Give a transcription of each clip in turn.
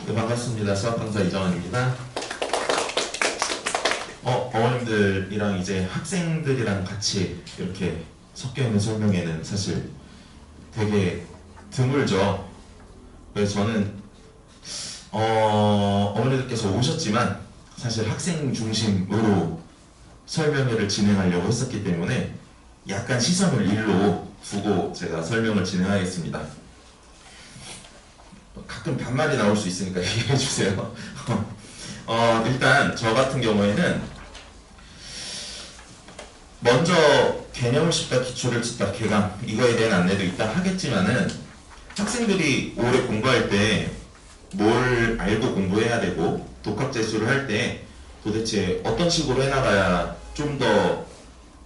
네, 반갑습니다. 수학 강사 이정환입니다. 어머님들이랑 이제 학생들이랑 같이 이렇게 섞여 있는 설명회는 사실 되게 드물죠. 그래서 저는 어머니들께서 오셨지만 사실 학생 중심으로 설명회를 진행하려고 했었기 때문에 약간 시선을 일로 두고 제가 설명을 진행하겠습니다. 가끔 반말이 나올 수 있으니까 얘기해 주세요. 일단 저 같은 경우에는 먼저 개념을 짚다, 기초를 짚다, 개강 이거에 대한 안내도 이따 하겠지만은 학생들이 올해 공부할 때 뭘 알고 공부해야 되고 독학재수를 할 때 도대체 어떤 식으로 해나가야 좀 더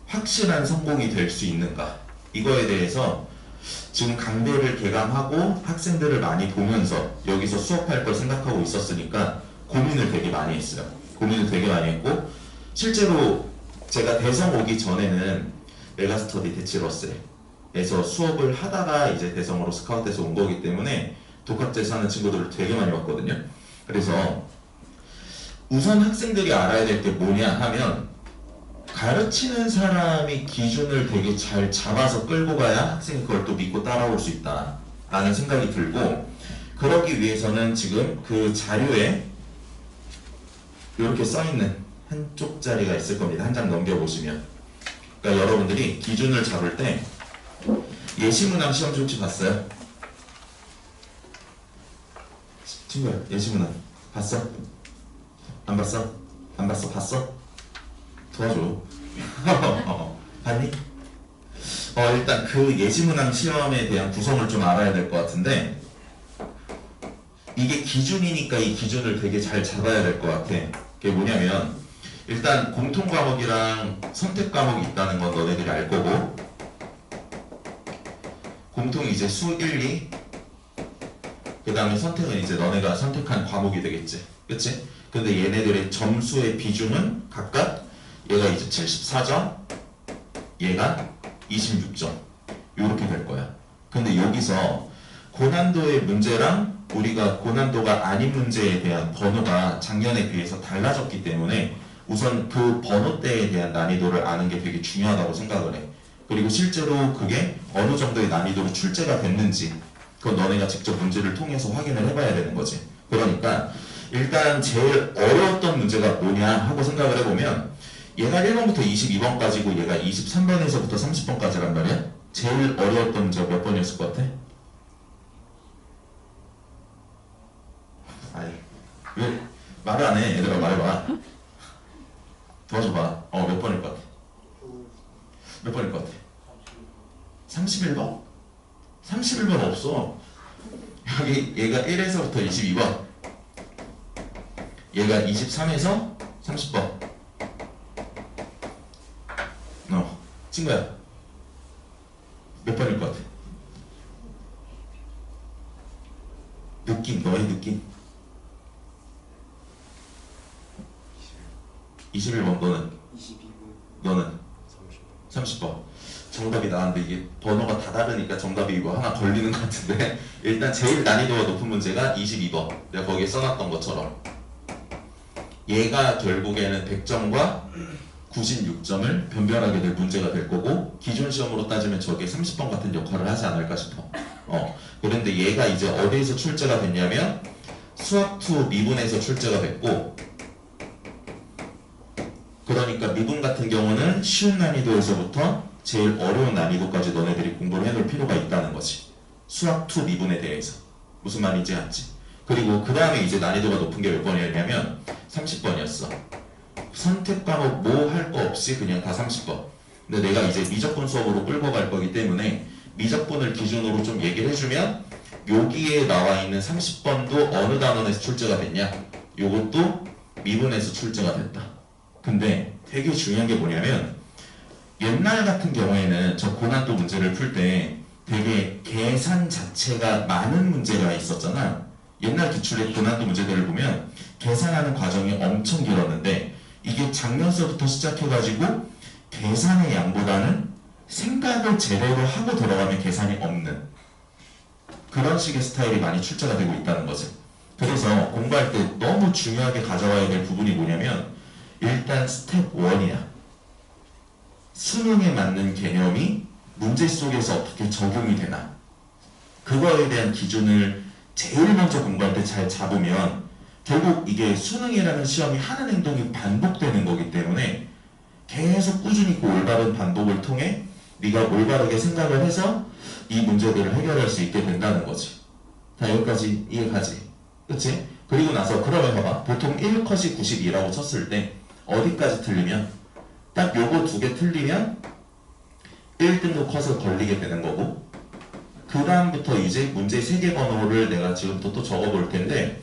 확실한 성공이 될 수 있는가, 이거에 대해서 지금 강대를 개강하고 학생들을 많이 보면서 여기서 수업할 걸 생각하고 있었으니까 고민을 되게 많이 했어요. 고민을 되게 많이 했고, 실제로 제가 대성 오기 전에는 메가스터디 대치러스에서 수업을 하다가 이제 대성으로 스카웃돼서 온 거기 때문에 독학재수 하는 친구들을 되게 많이 봤거든요. 그래서 우선 학생들이 알아야 될 게 뭐냐 하면, 가르치는 사람이 기준을 되게 잘 잡아서 끌고 가야 학생이 그걸 또 믿고 따라올 수 있다 라는 생각이 들고, 그러기 위해서는 지금 그 자료에 이렇게 써있는 한쪽 자리가 있을 겁니다. 한 장 넘겨보시면, 그러니까 여러분들이 기준을 잡을 때 예시문항 시험 조치 봤어요? 친구야, 예시문항 봤어? 안 봤어? 안 봤어? 봤어? 도와줘. 봤니? 일단 그 예시문항 시험에 대한 구성을 좀 알아야 될 것 같은데, 이게 기준이니까 이 기준을 되게 잘 잡아야 될 것 같아. 그게 뭐냐면, 일단 공통 과목이랑 선택 과목이 있다는 건 너네들이 알 거고, 공통이 이제 수 1, 2, 그 다음에 선택은 이제 너네가 선택한 과목이 되겠지, 그치? 근데 얘네들의 점수의 비중은 각각 얘가 이제 74점, 얘가 26점 이렇게 될 거야. 근데 여기서 고난도의 문제랑 우리가 고난도가 아닌 문제에 대한 번호가 작년에 비해서 달라졌기 때문에 우선 그 번호대에 대한 난이도를 아는 게 되게 중요하다고 생각을 해. 그리고 실제로 그게 어느 정도의 난이도로 출제가 됐는지 그건 너네가 직접 문제를 통해서 확인을 해봐야 되는 거지. 그러니까 일단 제일 어려웠던 문제가 뭐냐 하고 생각을 해보면, 얘가 1번부터 22번까지고 얘가 23번에서부터 30번까지란 말이야. 제일 어려웠던 문제가 몇 번이었을 것 같아? 아니, 왜 말을 안 해? 얘들아, 말해봐. 도와줘봐. 몇 번일 것 같아? 몇 번일 것 같아? 31번? 31번 없어. 여기 얘가 1에서부터 22번, 얘가 23에서 30번. 친구야, 몇 번일 것 같아? 느낌, 너의 느낌. 21번, 너는? 22번. 너는? 30번. 정답이 나왔는데 이게 번호가 다 다르니까 정답이 이거 하나 걸리는 것 같은데, 일단 제일 난이도가 높은 문제가 22번. 내가 거기에 써놨던 것처럼 얘가 결국에는 100점과 96점을 변별하게 될 문제가 될 거고, 기존 시험으로 따지면 저게 30번 같은 역할을 하지 않을까 싶어. 그런데 얘가 이제 어디에서 출제가 됐냐면 수학2 미분에서 출제가 됐고, 그러니까 미분 같은 경우는 쉬운 난이도에서부터 제일 어려운 난이도까지 너네들이 공부를 해놓을 필요가 있다는 거지. 수학2 미분에 대해서 무슨 말인지 알지? 그리고 그 다음에 이제 난이도가 높은 게 몇 번이었냐면 30번이었어. 선택 과목 뭐 할 거 없이 그냥 다 30번. 근데 내가 이제 미적분 수업으로 끌고 갈 거기 때문에 미적분을 기준으로 좀 얘기를 해주면, 여기에 나와 있는 30번도 어느 단원에서 출제가 됐냐? 요것도 미분에서 출제가 됐다. 근데 되게 중요한 게 뭐냐면, 옛날 같은 경우에는 저 고난도 문제를 풀 때 되게 계산 자체가 많은 문제가 있었잖아. 옛날 기출의 고난도 문제들을 보면 계산하는 과정이 엄청 길었는데, 이게 작년서부터 시작해가지고 계산의 양보다는 생각을 제대로 하고 들어가면 계산이 없는 그런 식의 스타일이 많이 출제가 되고 있다는 거지. 그래서 공부할 때 너무 중요하게 가져가야 될 부분이 뭐냐면 일단 스텝 1이야. 수능에 맞는 개념이 문제 속에서 어떻게 적용이 되나. 그거에 대한 기준을 제일 먼저 공부할 때 잘 잡으면 결국 이게 수능이라는 시험이 하는 행동이 반복되는 거기 때문에 계속 꾸준히 그 올바른 반복을 통해 네가 올바르게 생각을 해서 이 문제들을 해결할 수 있게 된다는 거지. 다 여기까지 이해가지? 그치? 그리고 나서 그러면 봐봐. 보통 1컷이 92라고 쳤을 때 어디까지 틀리면 딱 요거 두 개 틀리면 1등급 컷을 걸리게 되는 거고 그 다음부터 이제 문제 3개 번호를 내가 지금부터 또 적어볼 텐데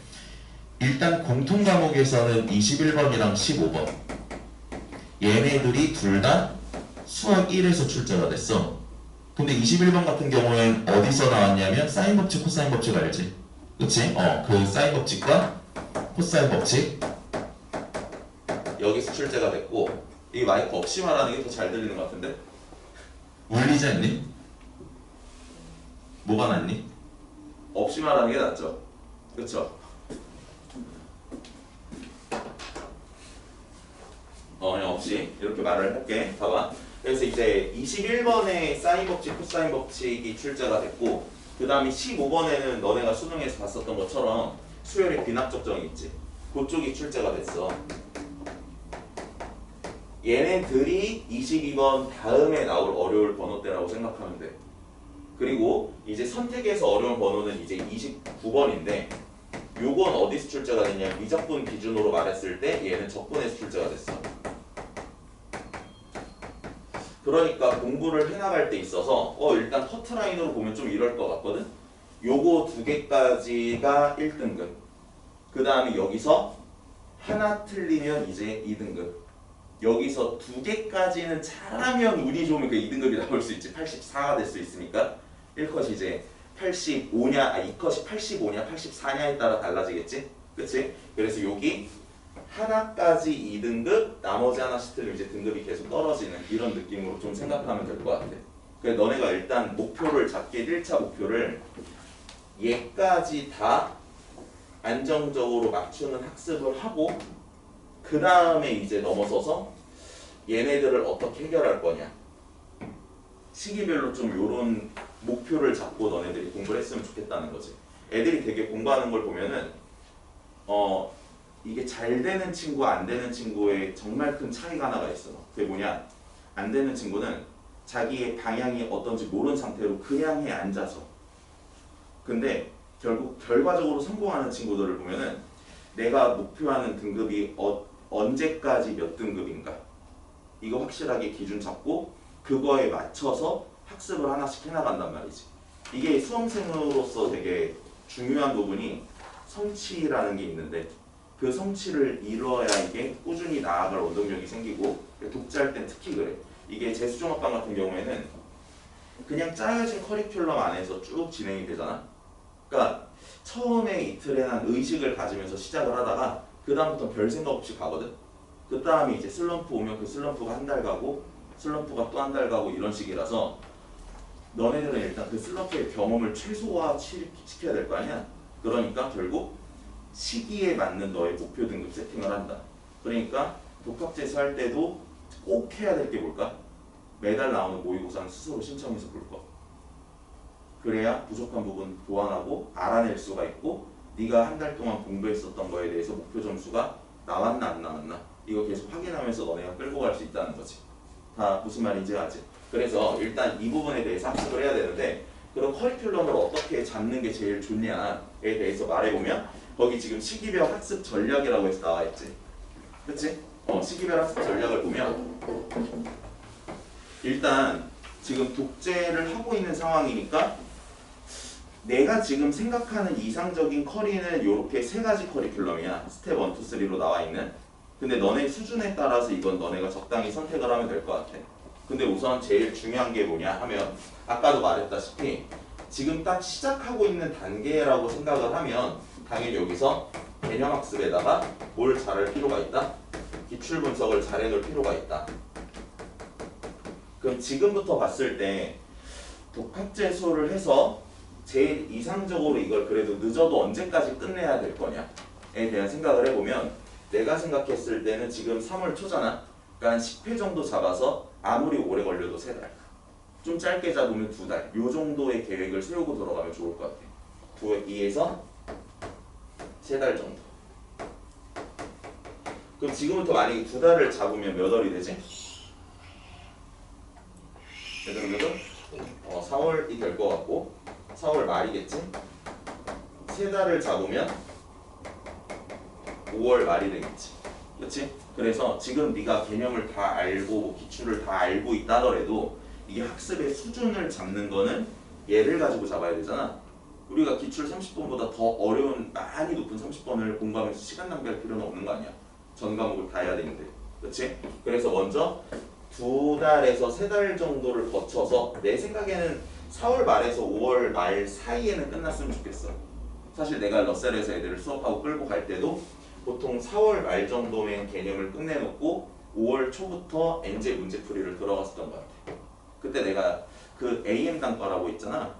일단 공통 과목에서는 21번이랑 15번 얘네들이 둘 다 수학 1에서 출제가 됐어. 근데 21번 같은 경우엔 어디서 나왔냐면 사인 법칙, 코사인 법칙 알지? 그치? 그 사인 법칙과 코사인 법칙 여기서 출제가 됐고 이 마이크 없이 말하는 게 더 잘 들리는 것 같은데? 울리지 않니? 뭐가 낫니? 없이 말하는 게 낫죠? 그쵸? 그냥 없이 이렇게 말을 할게. 봐봐. 그래서 이제 21번에 사인 법칙, 코사인 법칙이 출제가 됐고 그 다음에 15번에는 너네가 수능에서 봤었던 것처럼 수열의 귀납 적정이 있지. 그쪽이 출제가 됐어. 얘네들이 22번 다음에 나올 어려울 번호대라고 생각하면 돼. 그리고 이제 선택에서 어려운 번호는 이제 29번인데 요건 어디서 출제가 됐냐? 미적분 기준으로 말했을 때 얘는 적분에서 출제가 됐어. 그러니까 공부를 해나갈 때 있어서 일단 커트라인으로 보면 좀 이럴 것 같거든? 요거 두 개까지가 1등급 그 다음에 여기서 하나 틀리면 이제 2등급 여기서 두 개까지는 잘하면 운이 좋으면 그 2등급이 나올 수 있지. 84가 될 수 있으니까 1컷이 이제 85냐, 2컷이 85냐, 84냐에 따라 달라지겠지? 그치? 그래서 여기 하나까지 2등급, 나머지 하나씩 틀리면 이제 등급이 계속 떨어지는 이런 느낌으로 좀 생각하면 될 것 같아. 그래서 너네가 일단 목표를 잡게 1차 목표를 얘까지 다 안정적으로 맞추는 학습을 하고 그 다음에 이제 넘어서서 얘네들을 어떻게 해결할 거냐 시기별로 좀 요런 목표를 잡고 너네들이 공부를 했으면 좋겠다는 거지. 애들이 되게 공부하는 걸 보면은 이게 잘 되는 친구와 안 되는 친구의 정말 큰 차이가 하나가 있어. 그게 뭐냐? 안 되는 친구는 자기의 방향이 어떤지 모르는 상태로 그냥 해 앉아서. 근데 결국 결과적으로 성공하는 친구들을 보면은 내가 목표하는 등급이 언제까지 몇 등급인가 이거 확실하게 기준 잡고 그거에 맞춰서 학습을 하나씩 해나간단 말이지. 이게 수험생으로서 되게 중요한 부분이 성취라는 게 있는데 그 성취를 이루어야 이게 꾸준히 나아갈 원동력이 생기고 독재할 땐 특히 그래. 이게 재수종합반 같은 경우에는 그냥 짜여진 커리큘럼 안에서 쭉 진행이 되잖아. 그러니까 처음에 이틀에는 의식을 가지면서 시작을 하다가 그 다음부터 별 생각 없이 가거든. 그 다음에 이제 슬럼프 오면 그 슬럼프가 한 달 가고 슬럼프가 또 한 달 가고 이런 식이라서 너네들은 일단 그 슬럼프의 경험을 최소화 시켜야 될 거 아니야. 그러니까 결국 시기에 맞는 너의 목표 등급 세팅을 한다. 그러니까 독학재수 할 때도 꼭 해야 될 게 뭘까? 매달 나오는 모의고사는 스스로 신청해서 볼 거. 그래야 부족한 부분 보완하고 알아낼 수가 있고 네가 한 달 동안 공부했었던 거에 대해서 목표 점수가 나왔나 안 나왔나 이거 계속 확인하면서 너네가 끌고 갈 수 있다는 거지. 다 무슨 말인지 알지? 그래서 일단 이 부분에 대해서 학습을 해야 되는데 그럼 커리큘럼을 어떻게 잡는 게 제일 좋냐에 대해서 말해보면 거기 지금 시기별 학습 전략이라고 해서 나와있지. 그치? 시기별 학습 전략을 보면 일단 지금 독재를 하고 있는 상황이니까 내가 지금 생각하는 이상적인 커리는 이렇게 세 가지 커리큘럼이야. 스텝 1, 2, 3로 나와 있는. 근데 너네 수준에 따라서 이건 너네가 적당히 선택을 하면 될 것 같아. 근데 우선 제일 중요한 게 뭐냐 하면 아까도 말했다시피 지금 딱 시작하고 있는 단계라고 생각을 하면 당연히 여기서 개념학습에다가 뭘 잘할 필요가 있다? 기출 분석을 잘 해놓을 필요가 있다. 그럼 지금부터 봤을 때 독학재수를 해서 제일 이상적으로 이걸 그래도 늦어도 언제까지 끝내야 될 거냐 대한 생각을 해보면 내가 생각했을 때는 지금 3월 초잖아. 그러니까 한 10회 정도 잡아서 아무리 오래 걸려도 3달. 좀 짧게 잡으면 2달. 요 정도의 계획을 세우고 들어가면 좋을 것 같아. 2에서 3달 정도. 그럼 지금부터 만약에 2달을 잡으면 몇 월이 되지? 몇 월? 4월이 될 것 같고 4월 말이겠지? 3달을 잡으면 5월 말이 되겠지. 그렇지? 그래서 지금 네가 개념을 다 알고 기출을 다 알고 있다 하더라도 이게 학습의 수준을 잡는 거는 얘를 가지고 잡아야 되잖아. 우리가 기출 30번보다 더 어려운 많이 높은 30번을 공부하면서 시간 낭비할 필요는 없는 거 아니야. 전 과목을 다 해야 되는데. 그렇지? 그래서 먼저 2달에서 3달 정도를 거쳐서 내 생각에는 4월 말에서 5월 말 사이에는 끝났으면 좋겠어. 사실 내가 러셀에서 애들을 수업하고 끌고 갈 때도 보통 4월 말 정도면 개념을 끝내놓고 5월 초부터 엔제 문제풀이를 들어갔었던 것 같아. 그때 내가 그 AM 단과라고 있잖아.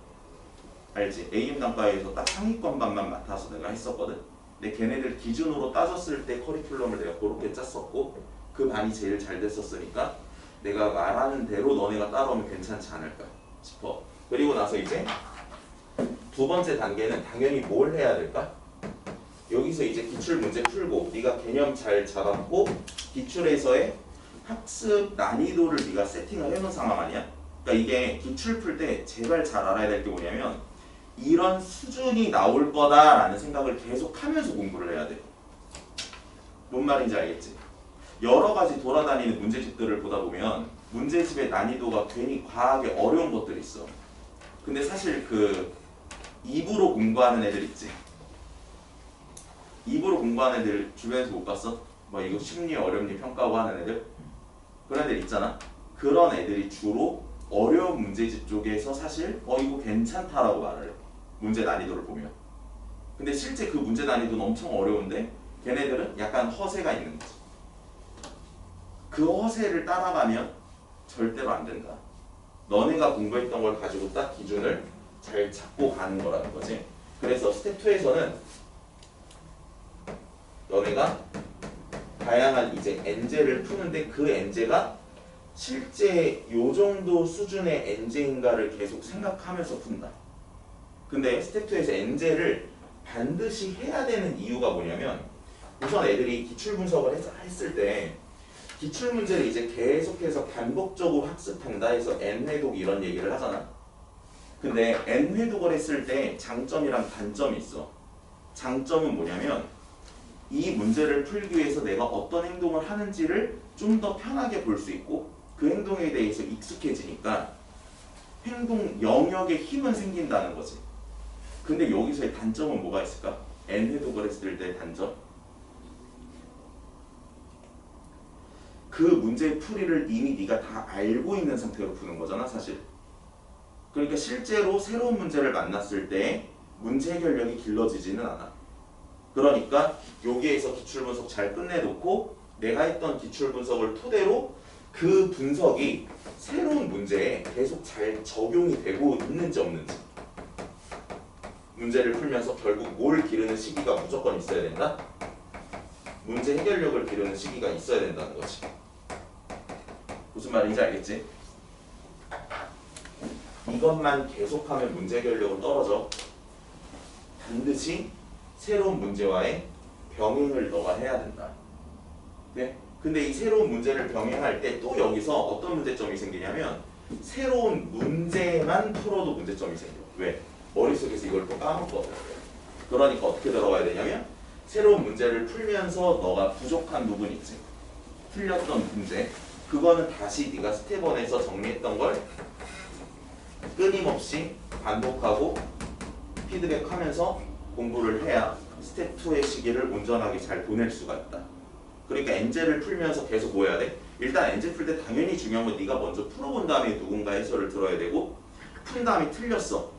알지? AM 단과에서 딱 상위권반만 맡아서 내가 했었거든. 근데 걔네들 기준으로 따졌을 때 커리큘럼을 내가 그렇게 짰었고 그 반이 제일 잘 됐었으니까 내가 말하는 대로 너네가 따라오면 괜찮지 않을까 싶어. 그리고 나서 이제 두 번째 단계는 당연히 뭘 해야 될까? 여기서 이제 기출 문제 풀고 네가 개념 잘 잡았고 기출에서의 학습 난이도를 네가 세팅을 해놓은 상황 아니야? 그러니까 이게 기출 풀 때 제발 잘 알아야 될 게 뭐냐면 이런 수준이 나올 거다라는 생각을 계속 하면서 공부를 해야 돼. 뭔 말인지 알겠지? 여러 가지 돌아다니는 문제집들을 보다 보면 문제집의 난이도가 괜히 과하게 어려운 것들이 있어. 근데 사실 그 입으로 공부하는 애들 있지. 입으로 공부하는 애들 주변에서 못 봤어? 뭐 이거 쉽니 어렵니 평가하고 하는 애들? 그런 애들 있잖아. 그런 애들이 주로 어려운 문제집 쪽에서 사실 이거 괜찮다라고 말을 해. 문제 난이도를 보면. 근데 실제 그 문제 난이도는 엄청 어려운데 걔네들은 약간 허세가 있는 거지. 그 허세를 따라가면 절대로 안 된다. 너네가 공부했던 걸 가지고 딱 기준을 잘 잡고 가는 거라는 거지. 그래서 스텝 2에서는 너네가 다양한 이제 엔제를 푸는데 그 엔제가 실제 요 정도 수준의 엔제인가를 계속 생각하면서 푼다. 근데 스텝 2에서 엔제를 반드시 해야 되는 이유가 뭐냐면 우선 애들이 기출 분석을 했을 때 기출 문제를 이제 계속해서 반복적으로 학습한다 해서 N회독 이런 얘기를 하잖아. 근데 N회독을 했을 때 장점이랑 단점이 있어. 장점은 뭐냐면 이 문제를 풀기 위해서 내가 어떤 행동을 하는지를 좀 더 편하게 볼 수 있고 그 행동에 대해서 익숙해지니까 행동 영역에 힘은 생긴다는 거지. 근데 여기서의 단점은 뭐가 있을까? N회독을 했을 때의 단점? 그 문제의 풀이를 이미 네가 다 알고 있는 상태로 푸는 거잖아 사실. 그러니까 실제로 새로운 문제를 만났을 때 문제 해결력이 길러지지는 않아. 그러니까 여기에서 기출 분석 잘 끝내놓고 내가 했던 기출 분석을 토대로 그 분석이 새로운 문제에 계속 잘 적용이 되고 있는지 없는지 문제를 풀면서 결국 뭘 기르는 시기가 무조건 있어야 된다? 문제 해결력을 기르는 시기가 있어야 된다는 거지. 무슨 말인지 알겠지? 이것만 계속하면 문제 해결력은 떨어져. 반드시 새로운 문제와의 병행을 너가 해야 된다. 네? 근데 이 새로운 문제를 병행할 때 또 여기서 어떤 문제점이 생기냐면 새로운 문제만 풀어도 문제점이 생겨. 왜? 머릿속에서 이걸 또 까먹거든. 그러니까 어떻게 들어가야 되냐면 새로운 문제를 풀면서 너가 부족한 부분 있지. 틀렸던 문제. 그거는 다시 네가 스텝 1에서 정리했던 걸 끊임없이 반복하고 피드백하면서 공부를 해야 스텝 2의 시기를 온전하게 잘 보낼 수가 있다. 그러니까 엔제를 풀면서 계속 뭐 해야 돼? 일단 엔제 풀 때 당연히 중요한 건 네가 먼저 풀어본 다음에 누군가 해설을 들어야 되고 푼 다음에 틀렸어.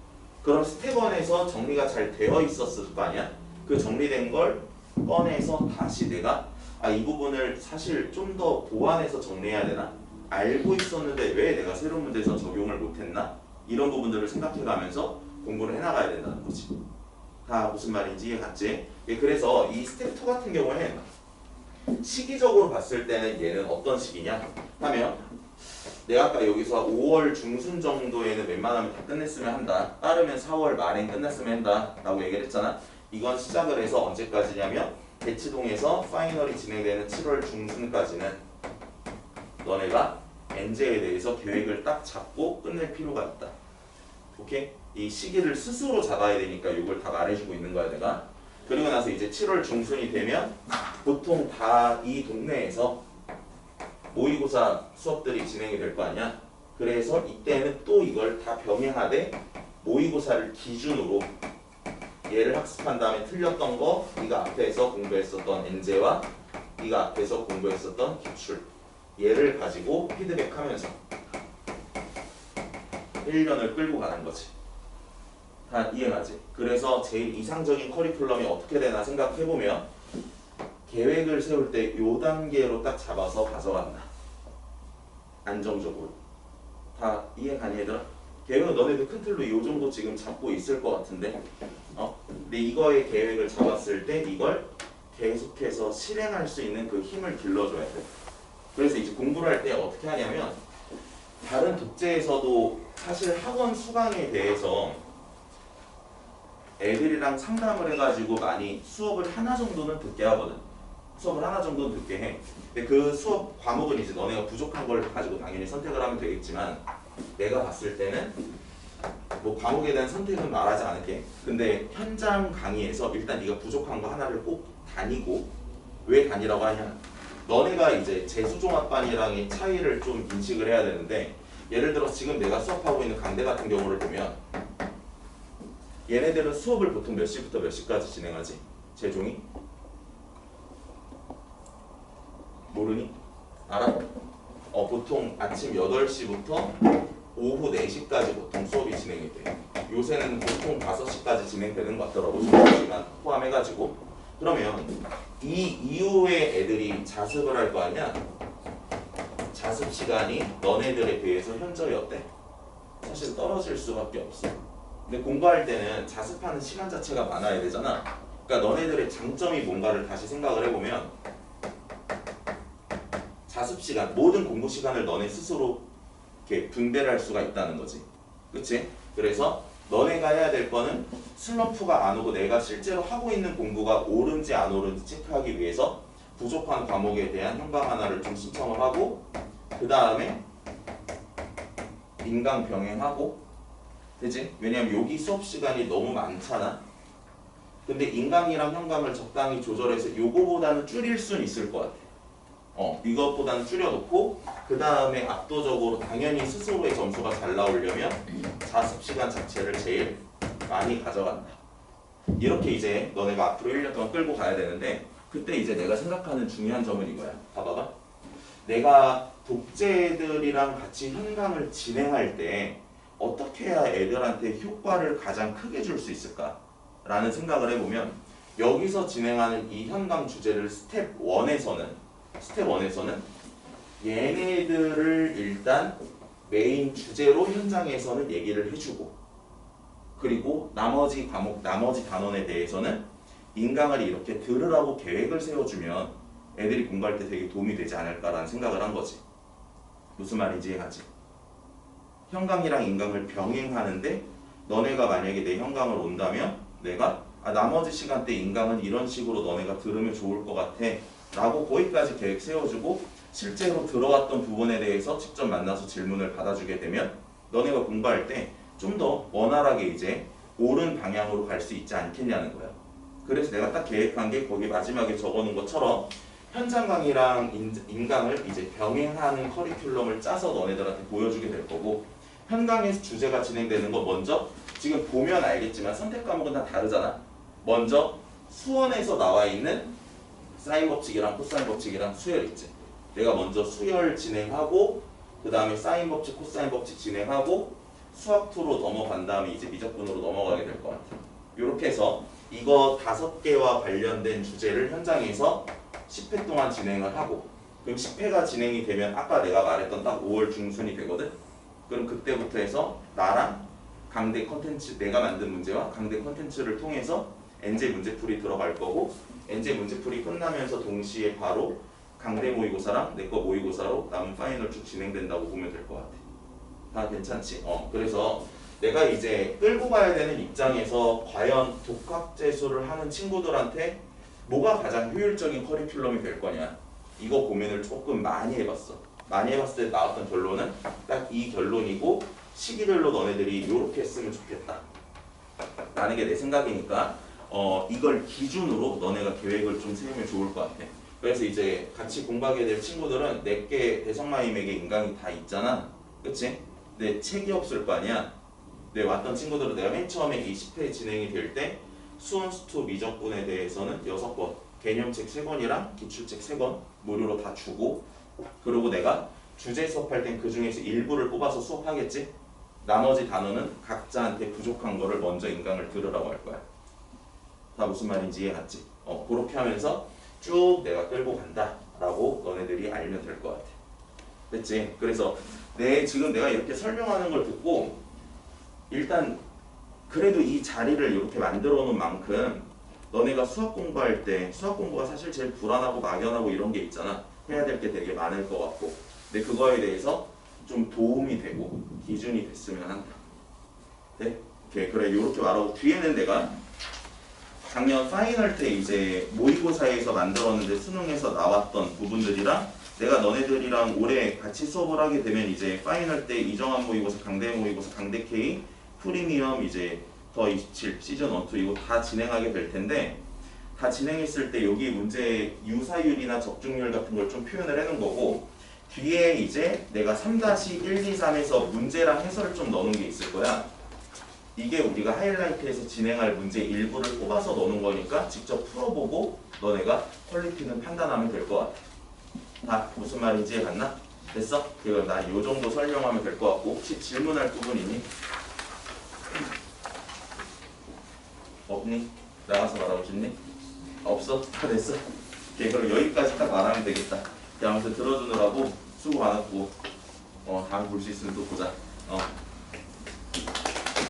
그럼 스텝 1에서 정리가 잘 되어 있었을 거 아니야? 그 정리된 걸 꺼내서 다시 내가 이 부분을 사실 좀 더 보완해서 정리해야 되나? 알고 있었는데 왜 내가 새로운 문제에서 적용을 못했나? 이런 부분들을 생각해가면서 공부를 해나가야 된다는 거지. 다 무슨 말인지 이해 갔지? 예, 그래서 이 스텝 2 같은 경우에는 시기적으로 봤을 때는 얘는 어떤 시기냐 하면 내가 아까 여기서 5월 중순 정도에는 웬만하면 다 끝냈으면 한다. 빠르면 4월 말엔 끝났으면 한다 라고 얘기를 했잖아. 이건 시작을 해서 언제까지냐면 대치동에서 파이널이 진행되는 7월 중순까지는 너네가 엔제에 대해서 계획을 딱 잡고 끝낼 필요가 있다. 오케이? 이 시기를 스스로 잡아야 되니까 이걸 다 말해주고 있는 거야 내가. 그리고 나서 이제 7월 중순이 되면 보통 다 이 동네에서 모의고사 수업들이 진행이 될 거 아니야. 그래서 이때는 또 이걸 다 병행하되 모의고사를 기준으로 얘를 학습한 다음에 틀렸던 거 네가 앞에서 공부했었던 엔제와 네가 앞에서 공부했었던 기출 얘를 가지고 피드백하면서 1년을 끌고 가는 거지. 다 이해가지? 그래서 제일 이상적인 커리큘럼이 어떻게 되나 생각해보면 계획을 세울 때 요 단계로 딱 잡아서 가져간다. 안정적으로. 다 이해가니 얘들아? 계획은 너네들 큰 틀로 요 정도 지금 잡고 있을 것 같은데 근데 이거의 계획을 잡았을 때 이걸 계속해서 실행할 수 있는 그 힘을 길러줘야 돼. 그래서 이제 공부를 할 때 어떻게 하냐면 다른 독재에서도 사실 학원 수강에 대해서 애들이랑 상담을 해가지고 많이 수업을 하나 정도는 듣게 하거든. 수업을 하나 정도는 듣게 해. 근데 그 수업 과목은 이제 너네가 부족한 걸 가지고 당연히 선택을 하면 되겠지만 내가 봤을 때는 뭐 과목에 대한 선택은 말하지 않을게. 근데 현장 강의에서 일단 네가 부족한 거 하나를 꼭 다니고 왜 다니라고 하냐. 너네가 이제 재수종합반이랑의 차이를 좀 인식을 해야 되는데 예를 들어 지금 내가 수업하고 있는 강대 같은 경우를 보면 얘네들은 수업을 보통 몇 시부터 몇 시까지 진행하지? 재종이? 모르니? 알아? 보통 아침 8시부터 오후 4시까지 보통 수업이 진행이 돼. 요새는 보통 5시까지 진행되는 것 같더라고. 수업시간 포함해가지고. 그러면 이 이후에 애들이 자습을 할 거 아니야? 자습 시간이 너네들에 비해서 현저히 어때? 사실 떨어질 수밖에 없어. 근데 공부할 때는 자습하는 시간 자체가 많아야 되잖아. 그러니까 너네들의 장점이 뭔가를 다시 생각을 해보면 자습 시간, 모든 공부 시간을 너네 스스로 이렇게 분배를 할 수가 있다는 거지. 그치? 그래서 너네가 해야 될 거는 슬럼프가 안 오고 내가 실제로 하고 있는 공부가 옳은지 안 옳은지 체크하기 위해서 부족한 과목에 대한 현강 하나를 좀 신청을 하고 그 다음에 인강 병행하고 되지? 왜냐면 여기 수업 시간이 너무 많잖아. 근데 인강이랑 현강을 적당히 조절해서 요거보다는 줄일 수는 있을 것 같아. 이것보다는 줄여놓고 그 다음에 압도적으로 당연히 스스로의 점수가 잘 나오려면 자습 시간 자체를 제일 많이 가져간다. 이렇게 이제 너네가 앞으로 1년 동안 끌고 가야 되는데 그때 이제 내가 생각하는 중요한 점은 이거야. 봐봐봐. 내가 독재들이랑 같이 현강을 진행할 때 어떻게 해야 애들한테 효과를 가장 크게 줄 수 있을까? 라는 생각을 해보면 여기서 진행하는 이 현강 주제를 스텝 1에서는 얘네들을 일단 메인 주제로 현장에서는 얘기를 해주고 그리고 나머지 과목, 나머지 단원에 대해서는 인강을 이렇게 들으라고 계획을 세워주면 애들이 공부할 때 되게 도움이 되지 않을까라는 생각을 한 거지. 무슨 말인지 이해하지? 현강이랑 인강을 병행하는데 너네가 만약에 내 현강을 온다면 내가 나머지 시간대 인강은 이런 식으로 너네가 들으면 좋을 것 같아 라고 거기까지 계획 세워주고 실제로 들어왔던 부분에 대해서 직접 만나서 질문을 받아주게 되면 너네가 공부할 때 좀 더 원활하게 이제 옳은 방향으로 갈 수 있지 않겠냐는 거야. 그래서 내가 딱 계획한 게 거기 마지막에 적어놓은 것처럼 현장 강의랑 인강을 이제 병행하는 커리큘럼을 짜서 너네들한테 보여주게 될 거고 현강에서 주제가 진행되는 거 먼저 지금 보면 알겠지만 선택 과목은 다 다르잖아. 먼저 수원에서 나와 있는 사인 법칙이랑 코사인 법칙이랑 수열 있지. 내가 먼저 수열 진행하고 그 다음에 사인 법칙, 코사인 법칙 진행하고 수학2로 넘어간 다음에 이제 미적분으로 넘어가게 될 것 같아. 이렇게 해서 이거 5개와 관련된 주제를 현장에서 10회 동안 진행을 하고 그럼 10회가 진행이 되면 아까 내가 말했던 딱 5월 중순이 되거든. 그럼 그때부터 해서 나랑 강대 컨텐츠 내가 만든 문제와 강대 컨텐츠를 통해서 NJ 문제풀이 들어갈 거고 NJ 문제풀이 끝나면서 동시에 바로 강대 모의고사랑 내 거 모의고사로 남은 파이널 쭉 진행된다고 보면 될 것 같아. 다 괜찮지? 그래서 내가 이제 끌고 가야 되는 입장에서 과연 독학재수를 하는 친구들한테 뭐가 가장 효율적인 커리큘럼이 될 거냐, 이거 고민을 조금 많이 해봤어. 많이 해봤을 때 나왔던 결론은 딱 이 결론이고, 시기별로 너네들이 이렇게 했으면 좋겠다 라는 게 내 생각이니까 이걸 기준으로 너네가 계획을 좀 세우면 좋을 것 같아. 그래서 이제 같이 공부하게 될 친구들은 내게 대성마임에게 인강이 다 있잖아, 그치? 내 책이 없을 거 아니야. 내 왔던 친구들은 내가 맨 처음에 이 10회 진행이 될 때 수원수투 미적분에 대해서는 6권, 개념책 3권이랑 기출책 3권 무료로 다 주고, 그리고 내가 주제 수업할 땐 그 중에서 일부를 뽑아서 수업하겠지? 나머지 단어는 각자한테 부족한 거를 먼저 인강을 들으라고 할 거야. 다 무슨 말인지 이해갔지? 그렇게 하면서 쭉 내가 끌고 간다 라고 너네들이 알면 될 것 같아. 됐지? 그래서 지금 내가 이렇게 설명하는 걸 듣고 일단 그래도 이 자리를 이렇게 만들어 놓은 만큼 너네가 수학 공부할 때, 수학 공부가 사실 제일 불안하고 막연하고 이런 게 있잖아. 해야 될 게 되게 많을 것 같고, 근데 그거에 대해서 좀 도움이 되고 기준이 됐으면 한다. 네? 오케이. 그래, 이렇게 말하고 뒤에는 내가 작년 파이널 때 이제 모의고사에서 만들었는데 수능에서 나왔던 부분들이랑 내가 너네들이랑 올해 같이 수업을 하게 되면 이제 파이널 때 이정한 모의고사, 강대 모의고사, 강대 K, 프리미엄 이제 더 27 시즌 1, 2 이거 다 진행하게 될 텐데, 다 진행했을 때 여기 문제 유사율이나 적중률 같은 걸 좀 표현을 해놓은 거고, 뒤에 이제 내가 3-1, 2, 3에서 문제랑 해설을 좀 넣는 게 있을 거야. 이게 우리가 하이라이트에서 진행할 문제 일부를 뽑아서 넣는 거니까 직접 풀어보고 너네가 퀄리티는 판단하면 될 것 같아. 다 무슨 말인지 이해갔나? 됐어? 그럼 난 요 정도 설명하면 될 것 같고, 혹시 질문할 부분 있니? 없니? 나가서 말하고 싶니? 없어? 다 됐어? 오케이, 그럼 여기까지 딱 말하면 되겠다. 아무튼 들어주느라고 수고 많았고 다음에 볼 수 있으면 또 보자.